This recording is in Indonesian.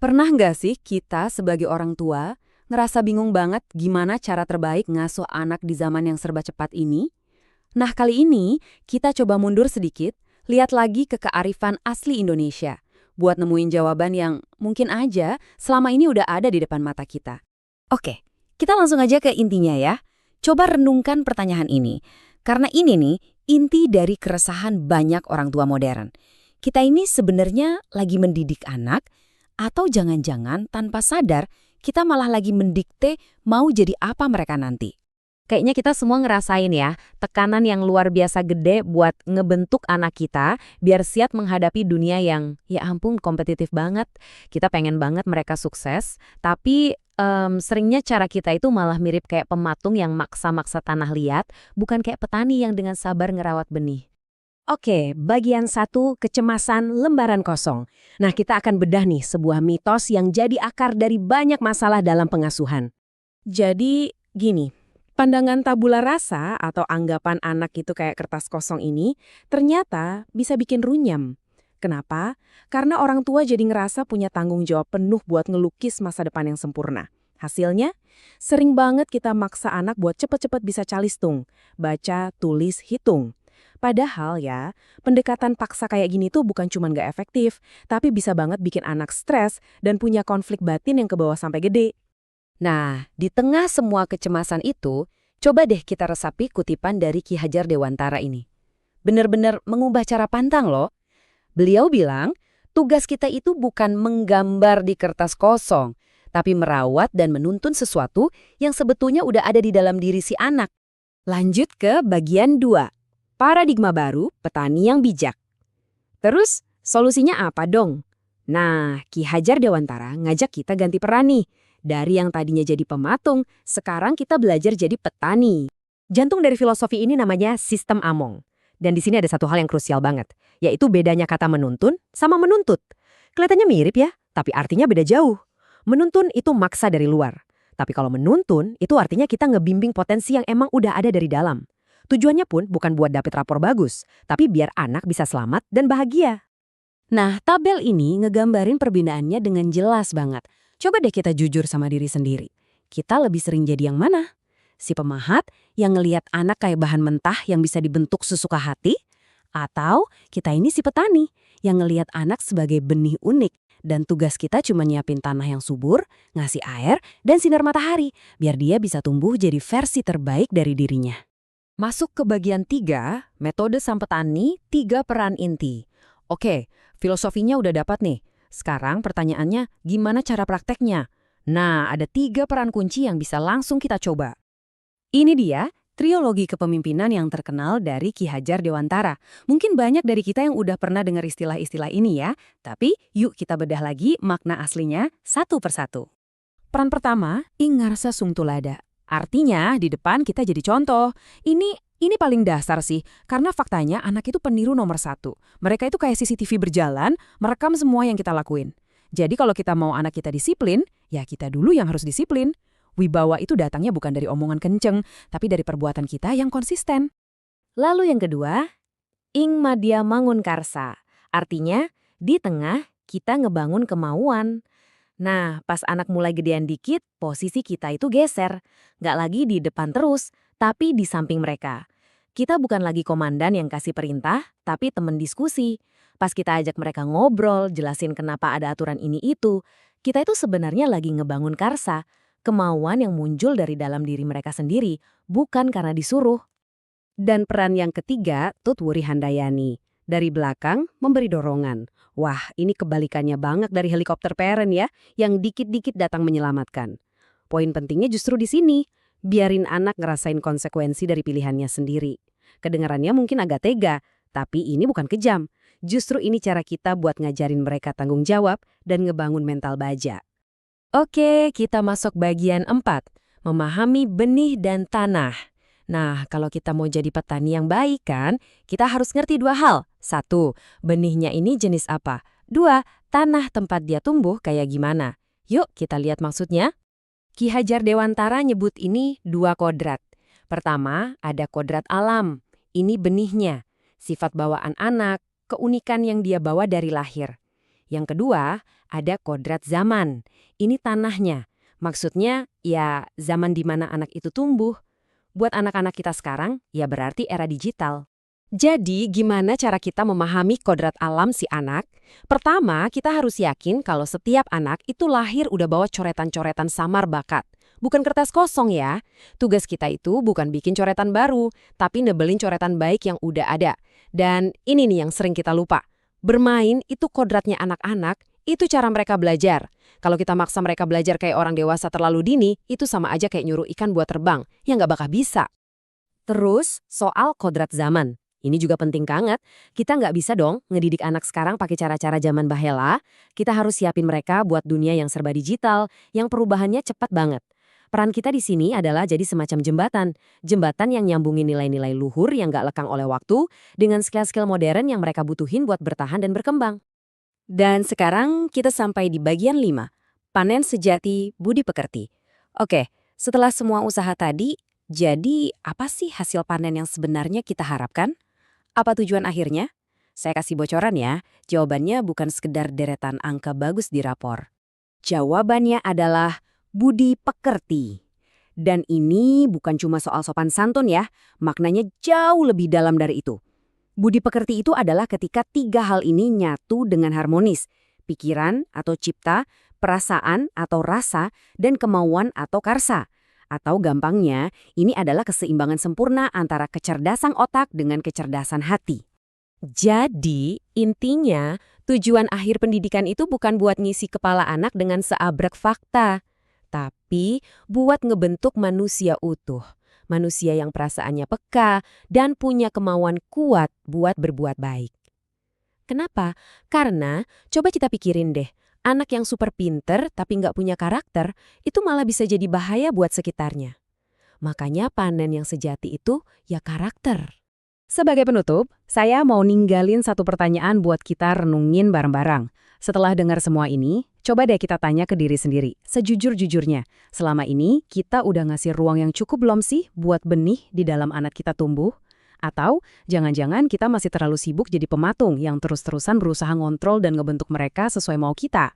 Pernah nggak sih kita sebagai orang tua ngerasa bingung banget gimana cara terbaik ngasuh anak di zaman yang serba cepat ini? Nah, kali ini kita coba mundur sedikit, lihat lagi ke kearifan asli Indonesia, buat nemuin jawaban yang mungkin aja selama ini udah ada di depan mata kita. Oke, kita langsung aja ke intinya ya. Coba renungkan pertanyaan ini, karena ini nih inti dari keresahan banyak orang tua modern. Kita ini sebenarnya lagi mendidik anak, atau jangan-jangan tanpa sadar kita malah lagi mendikte mau jadi apa mereka nanti. Kayaknya kita semua ngerasain ya, tekanan yang luar biasa gede buat ngebentuk anak kita biar siap menghadapi dunia yang, ya ampun, kompetitif banget. Kita pengen banget mereka sukses, tapi seringnya cara kita itu malah mirip kayak pematung yang maksa-maksa tanah liat, bukan kayak petani yang dengan sabar ngerawat benih. Oke, bagian 1, kecemasan lembaran kosong. Nah, kita akan bedah nih sebuah mitos yang jadi akar dari banyak masalah dalam pengasuhan. Jadi, gini, pandangan tabula rasa atau anggapan anak itu kayak kertas kosong ini ternyata bisa bikin runyam. Kenapa? Karena orang tua jadi ngerasa punya tanggung jawab penuh buat ngelukis masa depan yang sempurna. Hasilnya, sering banget kita maksa anak buat cepet-cepet bisa calistung, baca, tulis, hitung. Padahal ya, pendekatan paksa kayak gini tuh bukan cuma nggak efektif, tapi bisa banget bikin anak stres dan punya konflik batin yang ke bawah sampai gede. Nah, di tengah semua kecemasan itu, coba deh kita resapi kutipan dari Ki Hajar Dewantara ini. Bener-bener mengubah cara pandang loh. Beliau bilang, tugas kita itu bukan menggambar di kertas kosong, tapi merawat dan menuntun sesuatu yang sebetulnya udah ada di dalam diri si anak. Lanjut ke bagian 2. Paradigma baru, petani yang bijak. Terus, solusinya apa dong? Nah, Ki Hajar Dewantara ngajak kita ganti peran nih. Dari yang tadinya jadi pematung, sekarang kita belajar jadi petani. Jantung dari filosofi ini namanya sistem Among. Dan di sini ada satu hal yang krusial banget, yaitu bedanya kata menuntun sama menuntut. Kelihatannya mirip ya, tapi artinya beda jauh. Menuntun itu maksa dari luar. Tapi kalau menuntun, itu artinya kita ngebimbing potensi yang emang udah ada dari dalam. Tujuannya pun bukan buat dapet rapor bagus, tapi biar anak bisa selamat dan bahagia. Nah, tabel ini ngegambarin perbindaannya dengan jelas banget. Coba deh kita jujur sama diri sendiri. Kita lebih sering jadi yang mana? Si pemahat yang ngelihat anak kayak bahan mentah yang bisa dibentuk sesuka hati? Atau kita ini si petani yang ngelihat anak sebagai benih unik dan tugas kita cuma nyiapin tanah yang subur, ngasih air, dan sinar matahari biar dia bisa tumbuh jadi versi terbaik dari dirinya. Masuk ke bagian 3, metode sang petani, 3 peran inti. Oke, filosofinya udah dapat nih. Sekarang pertanyaannya, gimana cara prakteknya? Nah, ada 3 peran kunci yang bisa langsung kita coba. Ini dia, trilogi kepemimpinan yang terkenal dari Ki Hajar Dewantara. Mungkin banyak dari kita yang udah pernah dengar istilah-istilah ini ya, tapi yuk kita bedah lagi makna aslinya satu persatu. Peran pertama, ingarsa sung tulada. Artinya, di depan kita jadi contoh. Ini paling dasar sih, karena faktanya anak itu peniru nomor 1. Mereka itu kayak CCTV berjalan, merekam semua yang kita lakuin. Jadi kalau kita mau anak kita disiplin, ya kita dulu yang harus disiplin. Wibawa itu datangnya bukan dari omongan kenceng, tapi dari perbuatan kita yang konsisten. Lalu yang kedua, ing madya mangun karsa. Artinya, di tengah kita ngebangun kemauan. Nah, pas anak mulai gedean dikit, posisi kita itu geser. Nggak lagi di depan terus, tapi di samping mereka. Kita bukan lagi komandan yang kasih perintah, tapi temen diskusi. Pas kita ajak mereka ngobrol, jelasin kenapa ada aturan ini itu, kita itu sebenarnya lagi ngebangun karsa, kemauan yang muncul dari dalam diri mereka sendiri, bukan karena disuruh. Dan peran yang ketiga, Tutwuri Handayani. Dari belakang, memberi dorongan. Wah, ini kebalikannya banget dari helikopter parent ya, yang dikit-dikit datang menyelamatkan. Poin pentingnya justru di sini. Biarin anak ngerasain konsekuensi dari pilihannya sendiri. Kedengarannya mungkin agak tega, tapi ini bukan kejam. Justru ini cara kita buat ngajarin mereka tanggung jawab dan ngebangun mental baja. Oke, kita masuk bagian 4, memahami benih dan tanah. Nah, kalau kita mau jadi petani yang baik kan, kita harus ngerti 2 hal. 1, benihnya ini jenis apa? 2, tanah tempat dia tumbuh kayak gimana? Yuk kita lihat maksudnya. Ki Hajar Dewantara nyebut ini 2 kodrat. Pertama, ada kodrat alam. Ini benihnya, sifat bawaan anak, keunikan yang dia bawa dari lahir. Yang kedua, ada kodrat zaman. Ini tanahnya. Maksudnya, ya zaman di mana anak itu tumbuh. Buat anak-anak kita sekarang, ya berarti era digital. Jadi, gimana cara kita memahami kodrat alam si anak? Pertama, kita harus yakin kalau setiap anak itu lahir udah bawa coretan-coretan samar bakat. Bukan kertas kosong ya. Tugas kita itu bukan bikin coretan baru, tapi nebelin coretan baik yang udah ada. Dan ini nih yang sering kita lupa. Bermain itu kodratnya anak-anak, itu cara mereka belajar. Kalau kita maksa mereka belajar kayak orang dewasa terlalu dini, itu sama aja kayak nyuruh ikan buat terbang, yang nggak bakal bisa. Terus, soal kodrat zaman. Ini juga penting banget. Kita nggak bisa dong ngedidik anak sekarang pakai cara-cara zaman bahela. Kita harus siapin mereka buat dunia yang serba digital, yang perubahannya cepat banget. Peran kita di sini adalah jadi semacam jembatan. Jembatan yang nyambungin nilai-nilai luhur yang nggak lekang oleh waktu dengan skill-skill modern yang mereka butuhin buat bertahan dan berkembang. Dan sekarang kita sampai di bagian 5. Panen sejati budi pekerti. Oke, setelah semua usaha tadi, jadi apa sih hasil panen yang sebenarnya kita harapkan? Apa tujuan akhirnya? Saya kasih bocoran ya, jawabannya bukan sekedar deretan angka bagus di rapor. Jawabannya adalah budi pekerti. Dan ini bukan cuma soal sopan santun ya, maknanya jauh lebih dalam dari itu. Budi pekerti itu adalah ketika 3 hal ini nyatu dengan harmonis. Pikiran atau cipta, perasaan atau rasa, dan kemauan atau karsa. Atau gampangnya, ini adalah keseimbangan sempurna antara kecerdasan otak dengan kecerdasan hati. Jadi, intinya, tujuan akhir pendidikan itu bukan buat ngisi kepala anak dengan seabrek fakta, tapi buat ngebentuk manusia utuh. Manusia yang perasaannya peka dan punya kemauan kuat buat berbuat baik. Kenapa? Karena, coba kita pikirin deh, anak yang super pinter tapi nggak punya karakter, itu malah bisa jadi bahaya buat sekitarnya. Makanya panen yang sejati itu ya karakter. Sebagai penutup, saya mau ninggalin satu pertanyaan buat kita renungin bareng-bareng. Setelah dengar semua ini, coba deh kita tanya ke diri sendiri, sejujur-jujurnya. Selama ini, kita udah ngasih ruang yang cukup belum sih buat benih di dalam anak kita tumbuh? Atau jangan-jangan kita masih terlalu sibuk jadi pematung yang terus-terusan berusaha ngontrol dan ngebentuk mereka sesuai mau kita?